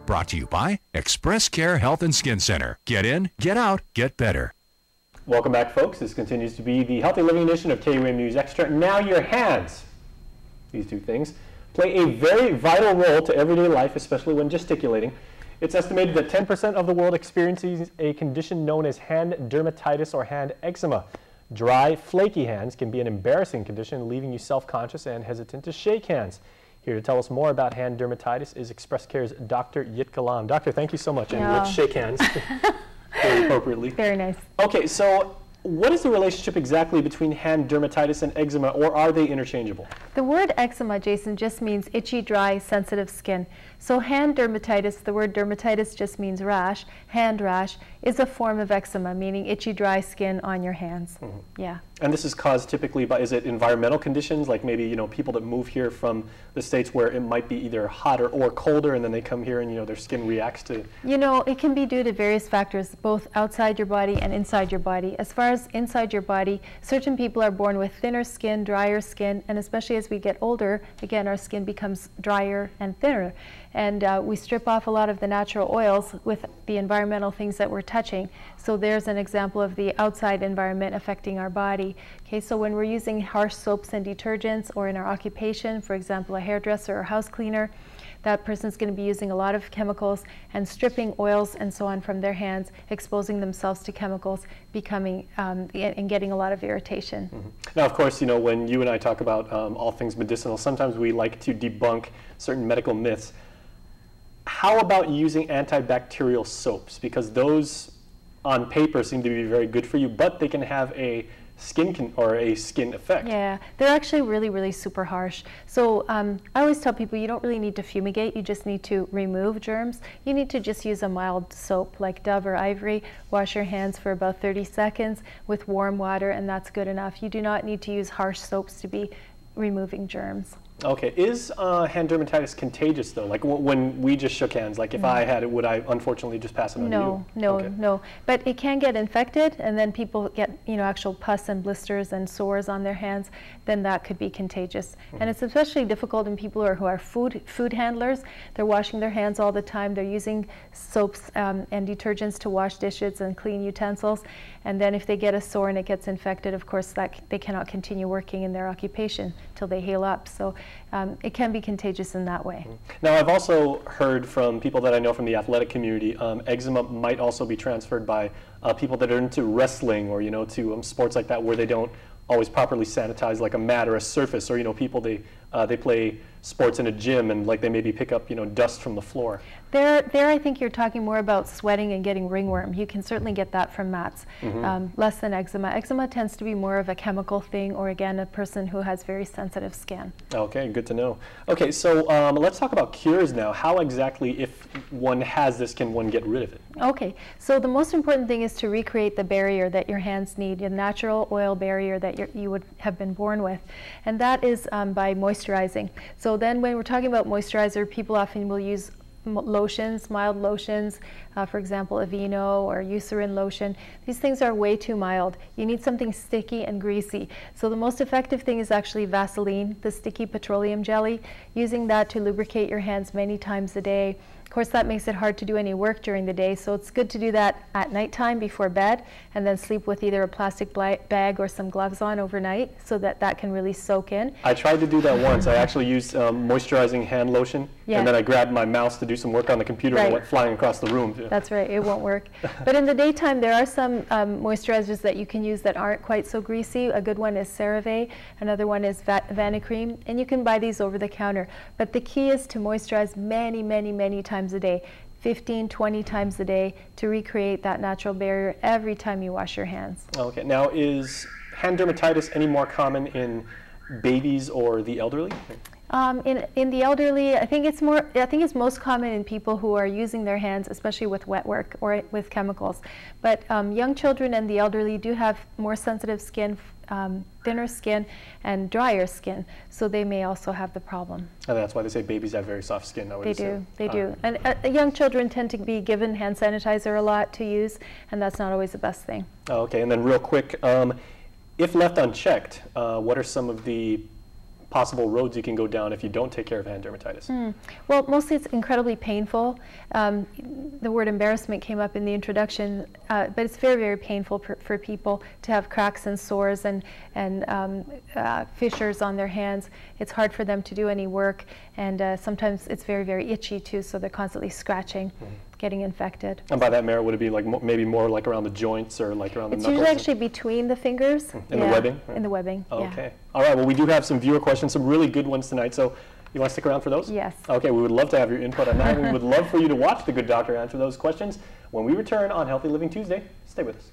Brought to you by Express Care Health and Skin Center. Get in, get out, get better. Welcome back, folks. This continues to be the Healthy Living edition of KUAM News Extra. Now your hands, these two things, play a very vital role to everyday life, especially when gesticulating. It's estimated that 10% of the world experiences a condition known as hand dermatitis or hand eczema. Dry, flaky hands can be an embarrassing condition, leaving you self-conscious and hesitant to shake hands. Here to tell us more about hand dermatitis is Express Care's Dr. Jitka Lom. Doctor, thank you so much, and let's shake hands very appropriately. Very nice. Okay, so what is the relationship exactly between hand dermatitis and eczema, or are they interchangeable? The word eczema, Jason, just means itchy, dry, sensitive skin. So hand dermatitis, the word dermatitis just means rash. Hand rash is a form of eczema, meaning itchy, dry skin on your hands. Mm-hmm. Yeah. And this is caused typically by, is it environmental conditions, like maybe, you know, people that move here from the States where it might be either hotter or colder, and then they come here and, you know, their skin reacts to... You know, it can be due to various factors, both outside your body and inside your body. As far as inside your body, certain people are born with thinner skin, drier skin, and especially as we get older, again, our skin becomes drier and thinner. And we strip off a lot of the natural oils with the environmental things that we're touching. So there's an example of the outside environment affecting our body. Okay, so when we're using harsh soaps and detergents, or in our occupation, for example, a hairdresser or house cleaner, that person's going to be using a lot of chemicals and stripping oils and so on from their hands, exposing themselves to chemicals, becoming and getting a lot of irritation. Mm-hmm. Now, of course, you know, when you and I talk about all things medicinal, sometimes we like to debunk certain medical myths. How about using antibacterial soaps? Because those on paper seem to be very good for you, but they can have a skin effect. Yeah, they're actually really, really super harsh. So I always tell people you don't really need to fumigate, you just need to remove germs. You need to just use a mild soap like Dove or Ivory, wash your hands for about 30 seconds with warm water, and that's good enough. You do not need to use harsh soaps to be removing germs. Okay, is hand dermatitis contagious though? Like when we just shook hands, like if I had it, would I unfortunately just pass it on you? No, okay. No. But it can get infected, and then people get, you know, actual pus and blisters and sores on their hands. Then that could be contagious. Mm-hmm. And it's especially difficult in people who are food handlers. They're washing their hands all the time. They're using soaps and detergents to wash dishes and clean utensils. And then if they get a sore and it gets infected, of course, they cannot continue working in their occupation till they heal up. So it can be contagious in that way. Now, I've also heard from people that I know from the athletic community, eczema might also be transferred by people that are into wrestling, or, you know, to sports like that where they don't always properly sanitize like a mat or a surface, or, you know, people they play sports in a gym and like they maybe pick up, you know, dust from the floor. There I think you're talking more about sweating and getting ringworm. You can certainly get that from mats, less than eczema. Eczema tends to be more of a chemical thing, or again, a person who has very sensitive skin. Okay, good to know. Okay, so let's talk about cures now. How exactly, if one has this, can one get rid of it? Okay, so the most important thing is to recreate the barrier that your hands need, a natural oil barrier that you would have been born with, and that is by moisturizing. So then when we're talking about moisturizer, people often will use lotions, mild lotions, for example, Aveeno or Eucerin lotion. These things are way too mild. You need something sticky and greasy. So the most effective thing is actually Vaseline, the sticky petroleum jelly, using that to lubricate your hands many times a day. Of course, that makes it hard to do any work during the day, so it's good to do that at nighttime before bed, and then sleep with either a plastic bag or some gloves on overnight, so that can really soak in. I tried to do that once. I actually used moisturizing hand lotion, and then I grabbed my mouse to do some work on the computer, and it went flying across the room. That's right, it won't work. But in the daytime, there are some moisturizers that you can use that aren't quite so greasy. A good one is CeraVe, another one is Vanicream, and you can buy these over the counter. But the key is to moisturize many, many, many times a day, 15, 20 times a day, to recreate that natural barrier every time you wash your hands. Okay, now is hand dermatitis any more common in babies or the elderly? In the elderly, I think it's most common in people who are using their hands, especially with wet work or with chemicals. But young children and the elderly do have more sensitive skin, thinner skin, and drier skin, so they may also have the problem. And that's why they say babies have very soft skin. They do. And young children tend to be given hand sanitizer a lot to use, and that's not always the best thing. Okay, and then real quick, if left unchecked, what are some of the possible roads you can go down if you don't take care of hand dermatitis? Well, mostly it's incredibly painful. The word embarrassment came up in the introduction, but it's very, very painful for people to have cracks and sores and fissures on their hands. It's hard for them to do any work, and sometimes it's very, very itchy too, so they're constantly scratching, getting infected. And by that, Mara, would it be like maybe more like around the joints or like around the knuckles? It's usually actually between the fingers. In the webbing? In the webbing, Okay. All right, well, we do have some viewer questions, some really good ones tonight, so you want to stick around for those? Yes. Okay, we would love to have your input on that. We would love for you to watch The Good Doctor answer those questions when we return on Healthy Living Tuesday. Stay with us.